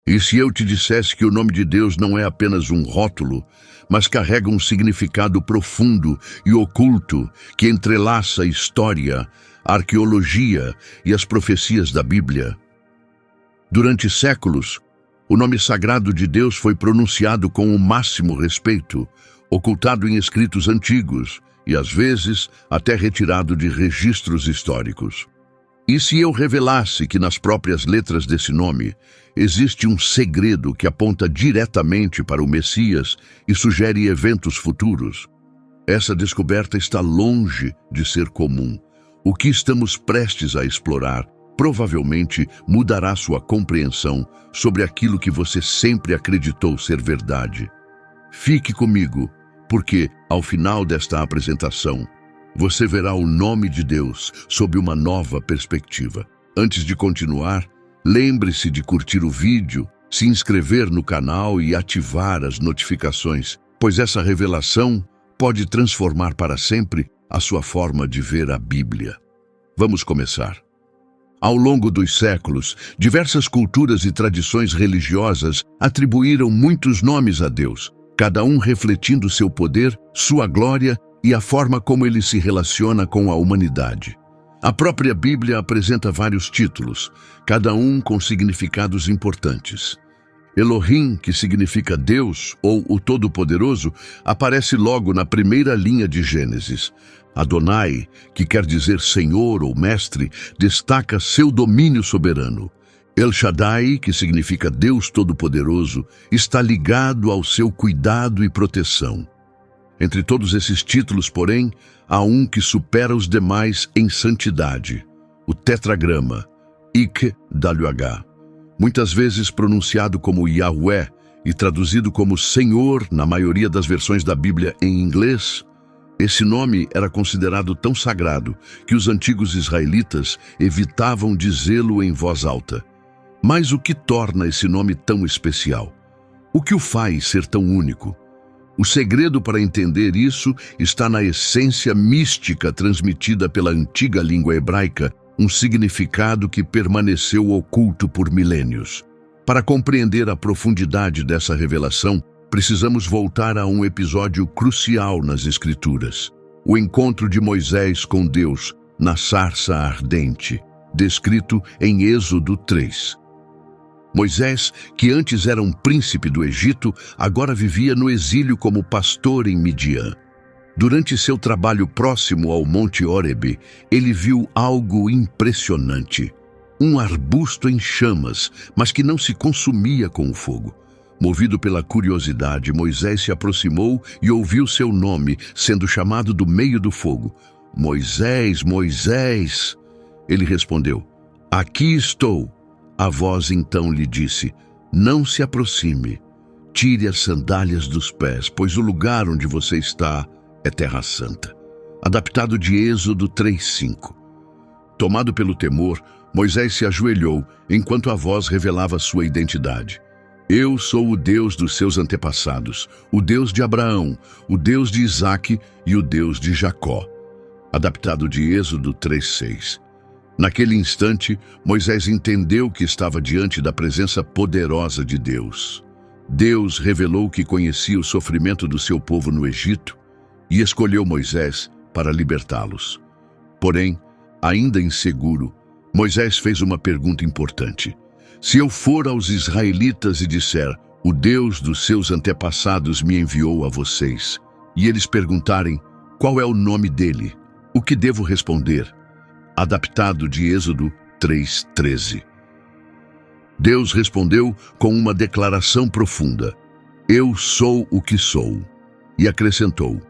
E se eu te dissesse que o nome de Deus não é apenas um rótulo, mas carrega um significado profundo e oculto que entrelaça a história, a arqueologia e as profecias da Bíblia? Durante séculos, o nome sagrado de Deus foi pronunciado com o máximo respeito, ocultado em escritos antigos e, às vezes, até retirado de registros históricos. E se eu revelasse que nas próprias letras desse nome existe um segredo que aponta diretamente para o Messias e sugere eventos futuros? Essa descoberta está longe de ser comum. O que estamos prestes a explorar provavelmente mudará sua compreensão sobre aquilo que você sempre acreditou ser verdade. Fique comigo, porque, ao final desta apresentação, você verá o nome de Deus sob uma nova perspectiva. Antes de continuar, lembre-se de curtir o vídeo, se inscrever no canal e ativar as notificações, pois essa revelação pode transformar para sempre a sua forma de ver a Bíblia. Vamos começar. Ao longo dos séculos, diversas culturas e tradições religiosas atribuíram muitos nomes a Deus, cada um refletindo seu poder, sua glória e a forma como ele se relaciona com a humanidade. A própria Bíblia apresenta vários títulos, cada um com significados importantes. Elohim, que significa Deus ou o Todo-Poderoso, aparece logo na primeira linha de Gênesis. Adonai, que quer dizer Senhor ou Mestre, destaca seu domínio soberano. El Shaddai, que significa Deus Todo-Poderoso, está ligado ao seu cuidado e proteção. Entre todos esses títulos, porém, há um que supera os demais em santidade, o tetragrama, Ik-WH. Muitas vezes pronunciado como Yahweh e traduzido como Senhor na maioria das versões da Bíblia em inglês, esse nome era considerado tão sagrado que os antigos israelitas evitavam dizê-lo em voz alta. Mas o que torna esse nome tão especial? O que o faz ser tão único? O segredo para entender isso está na essência mística transmitida pela antiga língua hebraica, um significado que permaneceu oculto por milênios. Para compreender a profundidade dessa revelação, precisamos voltar a um episódio crucial nas Escrituras: o encontro de Moisés com Deus na sarça ardente, descrito em Êxodo 3. Moisés, que antes era um príncipe do Egito, agora vivia no exílio como pastor em Midian. Durante seu trabalho próximo ao Monte Horebe, ele viu algo impressionante: um arbusto em chamas, mas que não se consumia com o fogo. Movido pela curiosidade, Moisés se aproximou e ouviu seu nome sendo chamado do meio do fogo. Moisés, Moisés! Ele respondeu: aqui estou. A voz então lhe disse: não se aproxime, tire as sandálias dos pés, pois o lugar onde você está é terra santa. Adaptado de Êxodo 3:5. Tomado pelo temor, Moisés se ajoelhou enquanto a voz revelava sua identidade. Eu sou o Deus dos seus antepassados, o Deus de Abraão, o Deus de Isaque e o Deus de Jacó. Adaptado de Êxodo 3:6. Naquele instante, Moisés entendeu que estava diante da presença poderosa de Deus. Deus revelou que conhecia o sofrimento do seu povo no Egito e escolheu Moisés para libertá-los. Porém, ainda inseguro, Moisés fez uma pergunta importante: se eu for aos israelitas e disser, o Deus dos seus antepassados me enviou a vocês, e eles perguntarem, qual é o nome dele, o que devo responder? Adaptado de Êxodo 3:13. Deus respondeu com uma declaração profunda: eu sou o que sou. E acrescentou: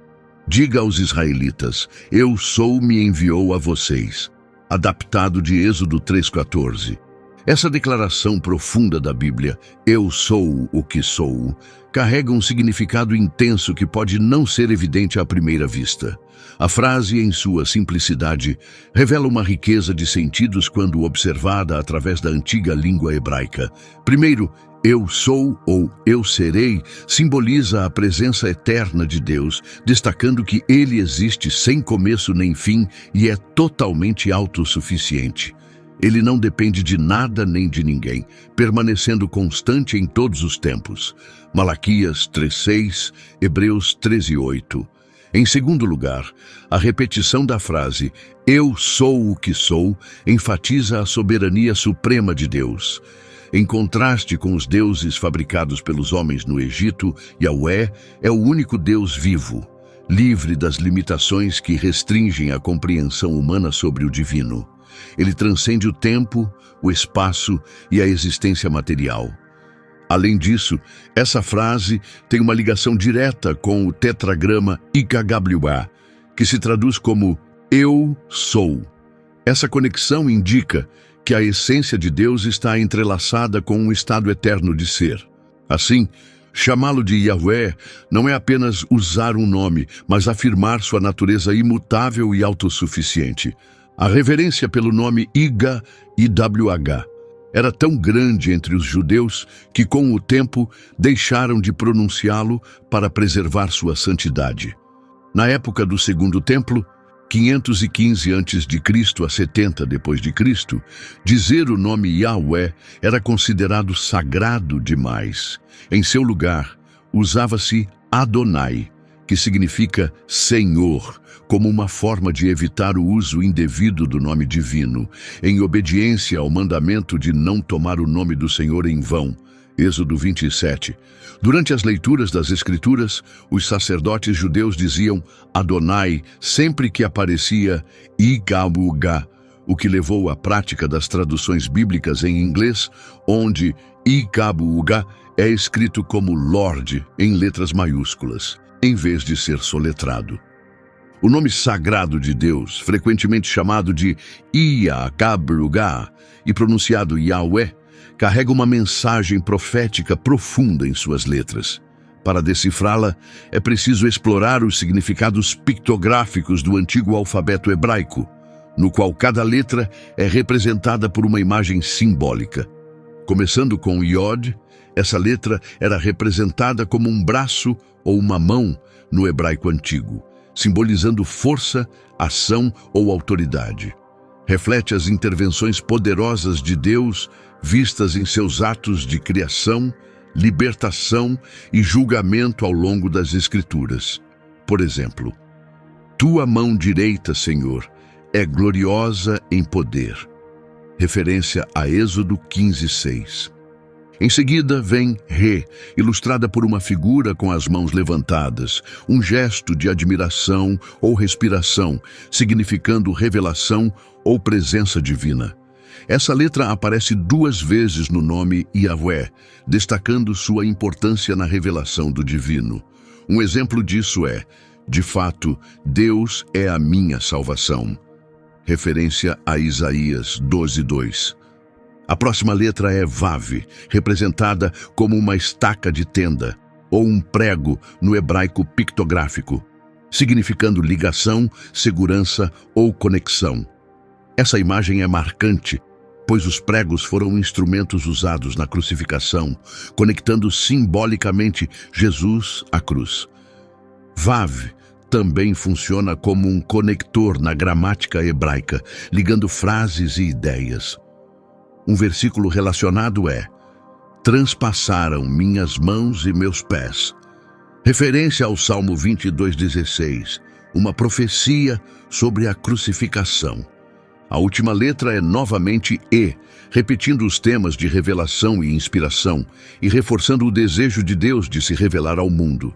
diga aos israelitas, eu sou me enviou a vocês. Adaptado de Êxodo 3:14. Essa declaração profunda da Bíblia, eu sou o que sou, carrega um significado intenso que pode não ser evidente à primeira vista. A frase, em sua simplicidade, revela uma riqueza de sentidos quando observada através da antiga língua hebraica. Primeiro, eu sou ou eu serei simboliza a presença eterna de Deus, destacando que ele existe sem começo nem fim e é totalmente autossuficiente. Ele não depende de nada nem de ninguém, permanecendo constante em todos os tempos. Malaquias 3:6, Hebreus 13:8. Em segundo lugar, a repetição da frase "Eu sou o que sou" enfatiza a soberania suprema de Deus. Em contraste com os deuses fabricados pelos homens no Egito, Yahweh é o único Deus vivo, livre das limitações que restringem a compreensão humana sobre o divino. Ele transcende o tempo, o espaço e a existência material. Além disso, essa frase tem uma ligação direta com o tetragrama IKWA, que se traduz como "Eu sou". Essa conexão indica que a essência de Deus está entrelaçada com um estado eterno de ser. Assim, chamá-lo de Yahweh não é apenas usar um nome, mas afirmar sua natureza imutável e autossuficiente. A reverência pelo nome IHWH era tão grande entre os judeus que, com o tempo, deixaram de pronunciá-lo para preservar sua santidade. Na época do Segundo Templo, 515 a.C. a 70 d.C., dizer o nome Yahweh era considerado sagrado demais. Em seu lugar, usava-se Adonai, que significa Senhor, como uma forma de evitar o uso indevido do nome divino, em obediência ao mandamento de não tomar o nome do Senhor em vão. Êxodo 27. Durante as leituras das Escrituras, os sacerdotes judeus diziam Adonai sempre que aparecia IKWH, o que levou à prática das traduções bíblicas em inglês, onde IKWH é escrito como Lord em letras maiúsculas, em vez de ser soletrado. O nome sagrado de Deus, frequentemente chamado de IHWH e pronunciado Yahweh, carrega uma mensagem profética profunda em suas letras. Para decifrá-la, é preciso explorar os significados pictográficos do antigo alfabeto hebraico, no qual cada letra é representada por uma imagem simbólica. Começando com Yod, essa letra era representada como um braço ou uma mão no hebraico antigo, simbolizando força, ação ou autoridade. Reflete as intervenções poderosas de Deus vistas em seus atos de criação, libertação e julgamento ao longo das Escrituras. Por exemplo, Tua mão direita, Senhor, é gloriosa em poder. Referência a Êxodo 15:6. Em seguida vem Re, ilustrada por uma figura com as mãos levantadas, um gesto de admiração ou respiração, significando revelação ou presença divina. Essa letra aparece 2 vezes no nome Yahweh, destacando sua importância na revelação do divino. Um exemplo disso é, de fato, Deus é a minha salvação. Referência a Isaías 12:2. A próxima letra é Vav, representada como uma estaca de tenda, ou um prego no hebraico pictográfico, significando ligação, segurança ou conexão. Essa imagem é marcante, pois os pregos foram instrumentos usados na crucificação, conectando simbolicamente Jesus à cruz. Vav também funciona como um conector na gramática hebraica, ligando frases e ideias. Um versículo relacionado é: transpassaram minhas mãos e meus pés. Referência ao Salmo 22:16, uma profecia sobre a crucificação. A última letra é novamente E, repetindo os temas de revelação e inspiração e reforçando o desejo de Deus de se revelar ao mundo.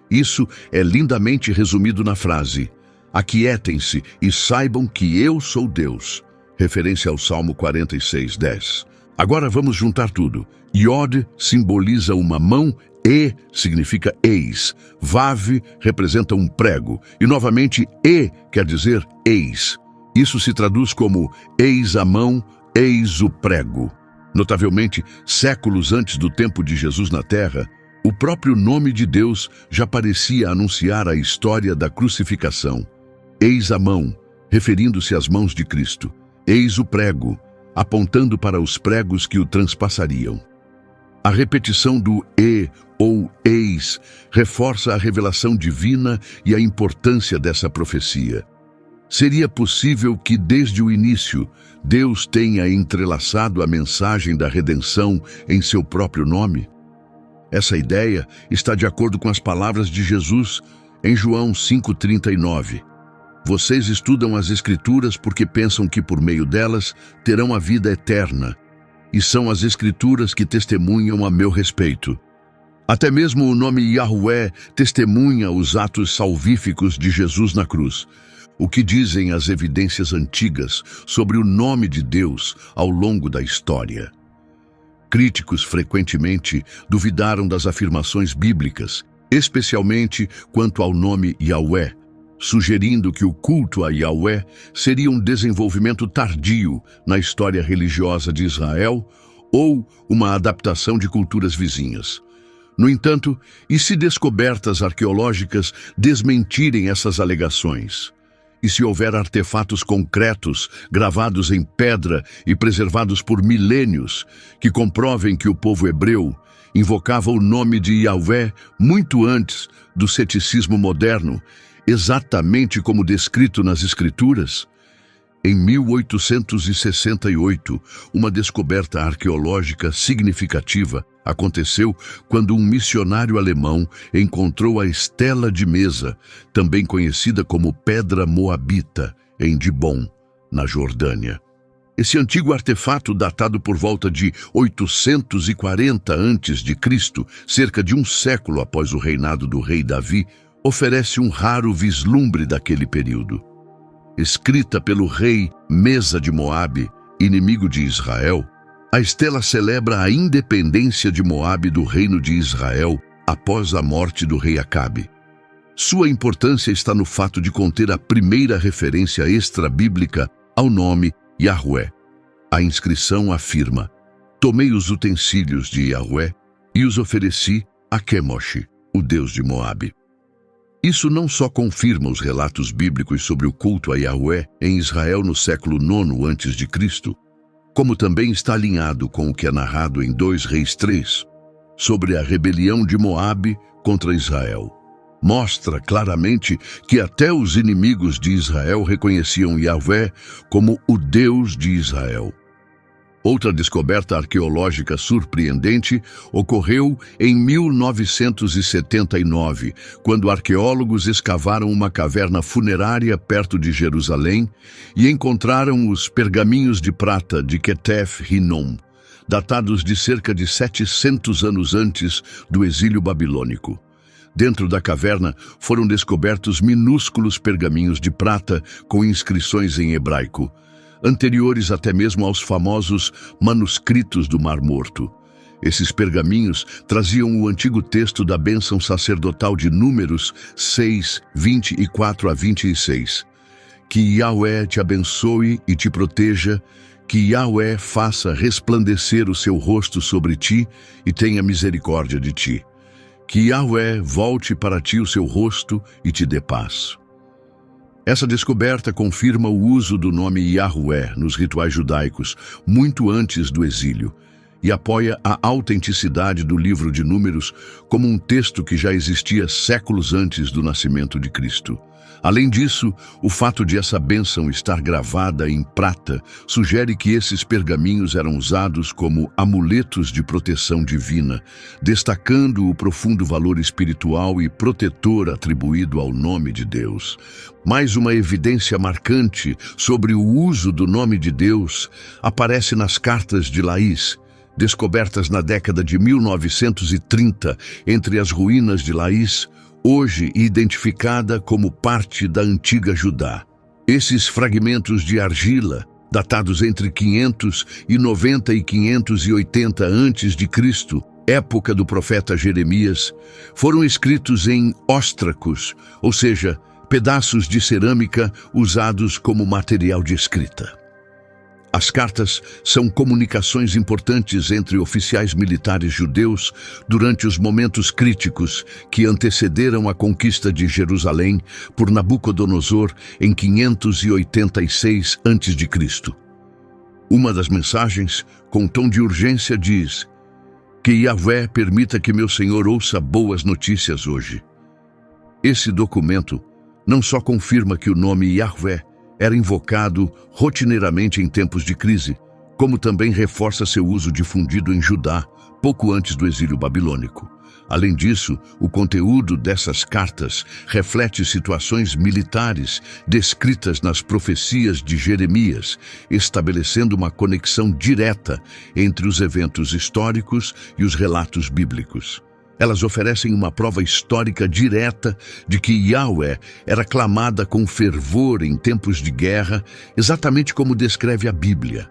Isso é lindamente resumido na frase: aquietem-se e saibam que eu sou Deus. Referência ao Salmo 46:10. Agora vamos juntar tudo. Yod simboliza uma mão, E significa eis, Vav representa um prego e novamente E quer dizer eis. Isso se traduz como eis a mão, eis o prego. Notavelmente, séculos antes do tempo de Jesus na Terra, o próprio nome de Deus já parecia anunciar a história da crucificação. Eis a mão, referindo-se às mãos de Cristo. Eis o prego, apontando para os pregos que o transpassariam. A repetição do E ou eis reforça a revelação divina e a importância dessa profecia. Seria possível que, desde o início, Deus tenha entrelaçado a mensagem da redenção em seu próprio nome? Essa ideia está de acordo com as palavras de Jesus em João 5,39. Vocês estudam as Escrituras porque pensam que por meio delas terão a vida eterna, e são as Escrituras que testemunham a meu respeito. Até mesmo o nome Yahweh testemunha os atos salvíficos de Jesus na cruz. O que dizem as evidências antigas sobre o nome de Deus ao longo da história? Críticos frequentemente duvidaram das afirmações bíblicas, especialmente quanto ao nome Yahweh, sugerindo que o culto a Yahweh seria um desenvolvimento tardio na história religiosa de Israel ou uma adaptação de culturas vizinhas. No entanto, e se descobertas arqueológicas desmentirem essas alegações? E se houver artefatos concretos, gravados em pedra e preservados por milênios, que comprovem que o povo hebreu invocava o nome de Yahweh muito antes do ceticismo moderno, exatamente como descrito nas Escrituras? Em 1868, uma descoberta arqueológica significativa aconteceu quando um missionário alemão encontrou a estela de mesa, também conhecida como Pedra Moabita, em Dibon, na Jordânia. Esse antigo artefato, datado por volta de 840 a.C., cerca de um século após o reinado do rei Davi, oferece um raro vislumbre daquele período. Escrita pelo rei Mesa de Moabe, inimigo de Israel, a estela celebra a independência de Moabe do reino de Israel após a morte do rei Acabe. Sua importância está no fato de conter a primeira referência extra-bíblica ao nome Yahweh. A inscrição afirma: tomei os utensílios de Yahweh e os ofereci a Quemosh, o deus de Moabe. Isso não só confirma os relatos bíblicos sobre o culto a Yahweh em Israel no século IX a.C., como também está alinhado com o que é narrado em 2 Reis 3, sobre a rebelião de Moabe contra Israel. Mostra claramente que até os inimigos de Israel reconheciam Yahweh como o Deus de Israel. Outra descoberta arqueológica surpreendente ocorreu em 1979, quando arqueólogos escavaram uma caverna funerária perto de Jerusalém e encontraram os pergaminhos de prata de Ketef Hinnom, datados de cerca de 700 anos antes do exílio babilônico. Dentro da caverna foram descobertos minúsculos pergaminhos de prata com inscrições em hebraico, anteriores até mesmo aos famosos manuscritos do Mar Morto. Esses pergaminhos traziam o antigo texto da bênção sacerdotal de Números 6, 24 a 26. Que Yahweh te abençoe e te proteja, que Yahweh faça resplandecer o seu rosto sobre ti e tenha misericórdia de ti. Que Yahweh volte para ti o seu rosto e te dê paz. Essa descoberta confirma o uso do nome Yahweh nos rituais judaicos muito antes do exílio e apoia a autenticidade do livro de Números como um texto que já existia séculos antes do nascimento de Cristo. Além disso, o fato de essa bênção estar gravada em prata sugere que esses pergaminhos eram usados como amuletos de proteção divina, destacando o profundo valor espiritual e protetor atribuído ao nome de Deus. Mais uma evidência marcante sobre o uso do nome de Deus aparece nas cartas de Laís, descobertas na década de 1930 entre as ruínas de Laís, hoje identificada como parte da antiga Judá. Esses fragmentos de argila, datados entre 590 e 580 a.C., época do profeta Jeremias, foram escritos em óstracos, ou seja, pedaços de cerâmica usados como material de escrita. As cartas são comunicações importantes entre oficiais militares judeus durante os momentos críticos que antecederam a conquista de Jerusalém por Nabucodonosor em 586 a.C. Uma das mensagens, com tom de urgência, diz: que Yahweh permita que meu Senhor ouça boas notícias hoje. Esse documento não só confirma que o nome Yahweh Era invocado rotineiramente em tempos de crise, como também reforça seu uso difundido em Judá, pouco antes do exílio babilônico. Além disso, o conteúdo dessas cartas reflete situações militares descritas nas profecias de Jeremias, estabelecendo uma conexão direta entre os eventos históricos e os relatos bíblicos. Elas oferecem uma prova histórica direta de que Yahweh era clamada com fervor em tempos de guerra, exatamente como descreve a Bíblia.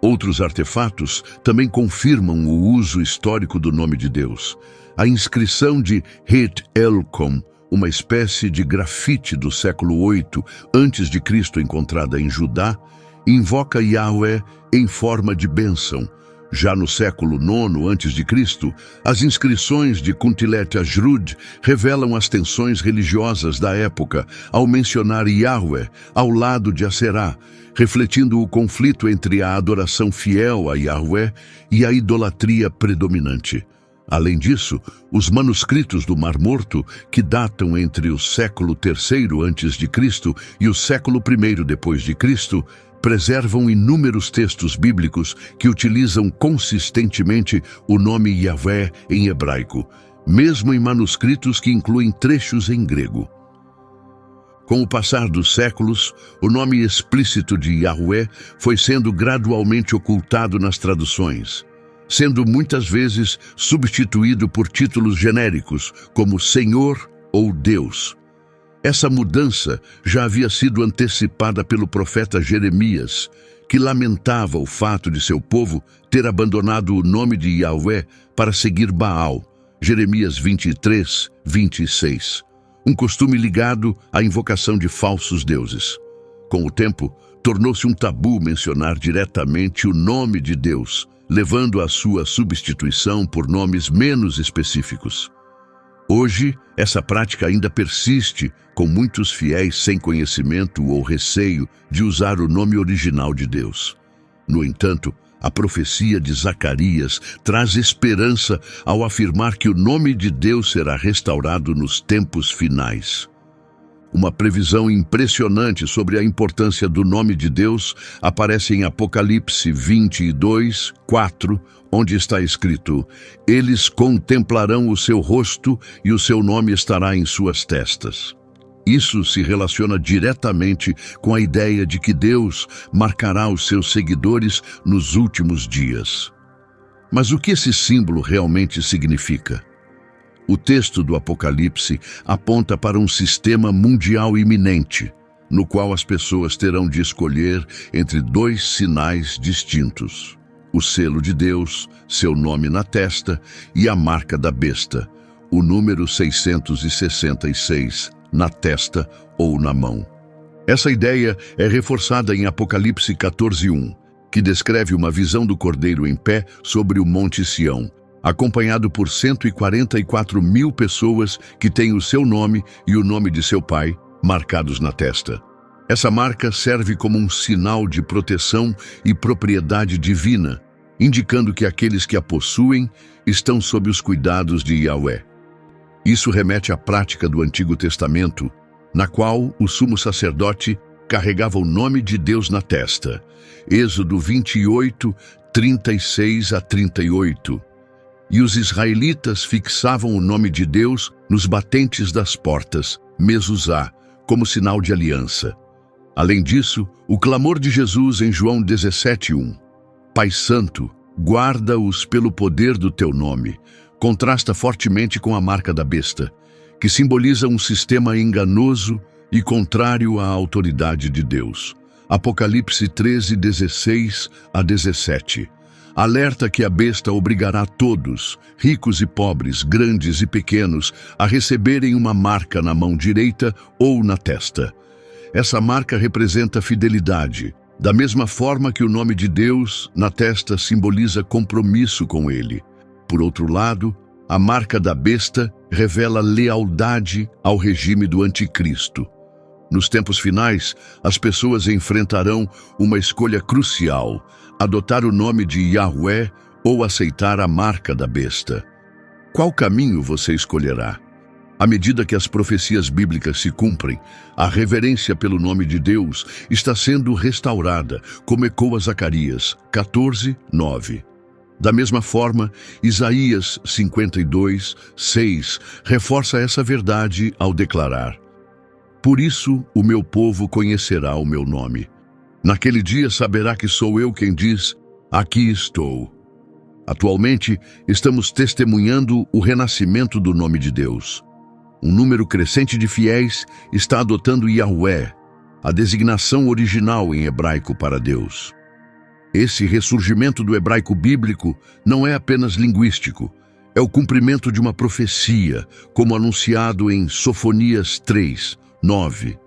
Outros artefatos também confirmam o uso histórico do nome de Deus. A inscrição de Het Elkom, uma espécie de grafite do século 8 a.C. encontrada em Judá, invoca Yahweh em forma de bênção. Já no século 9 a.C., as inscrições de Kuntilet Ajrud revelam as tensões religiosas da época ao mencionar Yahweh ao lado de Aserá, refletindo o conflito entre a adoração fiel a Yahweh e a idolatria predominante. Além disso, os manuscritos do Mar Morto, que datam entre o século III a.C. e o século I d.C., preservam inúmeros textos bíblicos que utilizam consistentemente o nome Yahvé em hebraico, mesmo em manuscritos que incluem trechos em grego. Com o passar dos séculos, o nome explícito de Yahweh foi sendo gradualmente ocultado nas traduções, sendo muitas vezes substituído por títulos genéricos, como Senhor ou Deus. Essa mudança já havia sido antecipada pelo profeta Jeremias, que lamentava o fato de seu povo ter abandonado o nome de Yahweh para seguir Baal, Jeremias 23, 26, um costume ligado à invocação de falsos deuses. Com o tempo, tornou-se um tabu mencionar diretamente o nome de Deus, levando à sua substituição por nomes menos específicos. Hoje, essa prática ainda persiste, com muitos fiéis sem conhecimento ou receio de usar o nome original de Deus. No entanto, a profecia de Zacarias traz esperança ao afirmar que o nome de Deus será restaurado nos tempos finais. Uma previsão impressionante sobre a importância do nome de Deus aparece em Apocalipse 22, 4, onde está escrito: "Eles contemplarão o seu rosto e o seu nome estará em suas testas." Isso se relaciona diretamente com a ideia de que Deus marcará os seus seguidores nos últimos dias. Mas o que esse símbolo realmente significa? O texto do Apocalipse aponta para um sistema mundial iminente, no qual as pessoas terão de escolher entre dois sinais distintos: o selo de Deus, seu nome na testa, e a marca da besta, o número 666, na testa ou na mão. Essa ideia é reforçada em Apocalipse 14:1, que descreve uma visão do Cordeiro em pé sobre o Monte Sião, acompanhado por 144 mil pessoas que têm o seu nome e o nome de seu pai marcados na testa. Essa marca serve como um sinal de proteção e propriedade divina, indicando que aqueles que a possuem estão sob os cuidados de Yahweh. Isso remete à prática do Antigo Testamento, na qual o sumo sacerdote carregava o nome de Deus na testa. Êxodo 28, 36 a 38. E os israelitas fixavam o nome de Deus nos batentes das portas, mezuzá, como sinal de aliança. Além disso, o clamor de Jesus em João 17:1, Pai Santo, guarda-os pelo poder do teu nome, contrasta fortemente com a marca da besta, que simboliza um sistema enganoso e contrário à autoridade de Deus. Apocalipse 13, 16 a 17. Alerta que a besta obrigará todos, ricos e pobres, grandes e pequenos, a receberem uma marca na mão direita ou na testa. Essa marca representa fidelidade, da mesma forma que o nome de Deus na testa simboliza compromisso com Ele. Por outro lado, a marca da besta revela lealdade ao regime do anticristo. Nos tempos finais, as pessoas enfrentarão uma escolha crucial: adotar o nome de Yahweh ou aceitar a marca da besta. Qual caminho você escolherá? À medida que as profecias bíblicas se cumprem, a reverência pelo nome de Deus está sendo restaurada, como ecoa Zacarias 14:9. Da mesma forma, Isaías 52:6 reforça essa verdade ao declarar: Por isso o meu povo conhecerá o meu nome. Naquele dia saberá que sou eu quem diz: Aqui estou. Atualmente, estamos testemunhando o renascimento do nome de Deus. Um número crescente de fiéis está adotando Yahweh, a designação original em hebraico para Deus. Esse ressurgimento do hebraico bíblico não é apenas linguístico, é o cumprimento de uma profecia, como anunciado em Sofonias 3:9.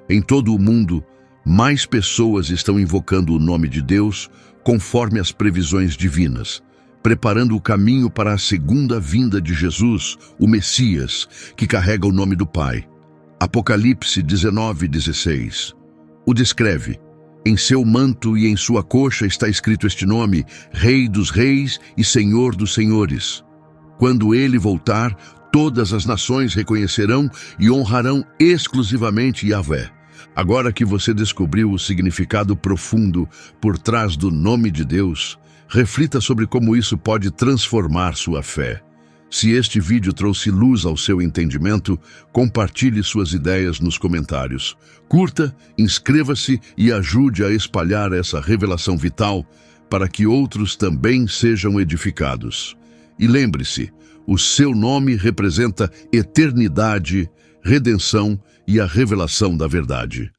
Em todo o mundo, mais pessoas estão invocando o nome de Deus conforme as previsões divinas, preparando o caminho para a segunda vinda de Jesus, o Messias, que carrega o nome do Pai. Apocalipse 19:16. O descreve: Em seu manto e em sua coxa está escrito este nome, Rei dos Reis e Senhor dos Senhores. Quando ele voltar, todas as nações reconhecerão e honrarão exclusivamente Yahvé. Agora que você descobriu o significado profundo por trás do nome de Deus, reflita sobre como isso pode transformar sua fé. Se este vídeo trouxe luz ao seu entendimento, compartilhe suas ideias nos comentários. Curta, inscreva-se e ajude a espalhar essa revelação vital para que outros também sejam edificados. E lembre-se, o seu nome representa eternidade, redenção e a revelação da verdade.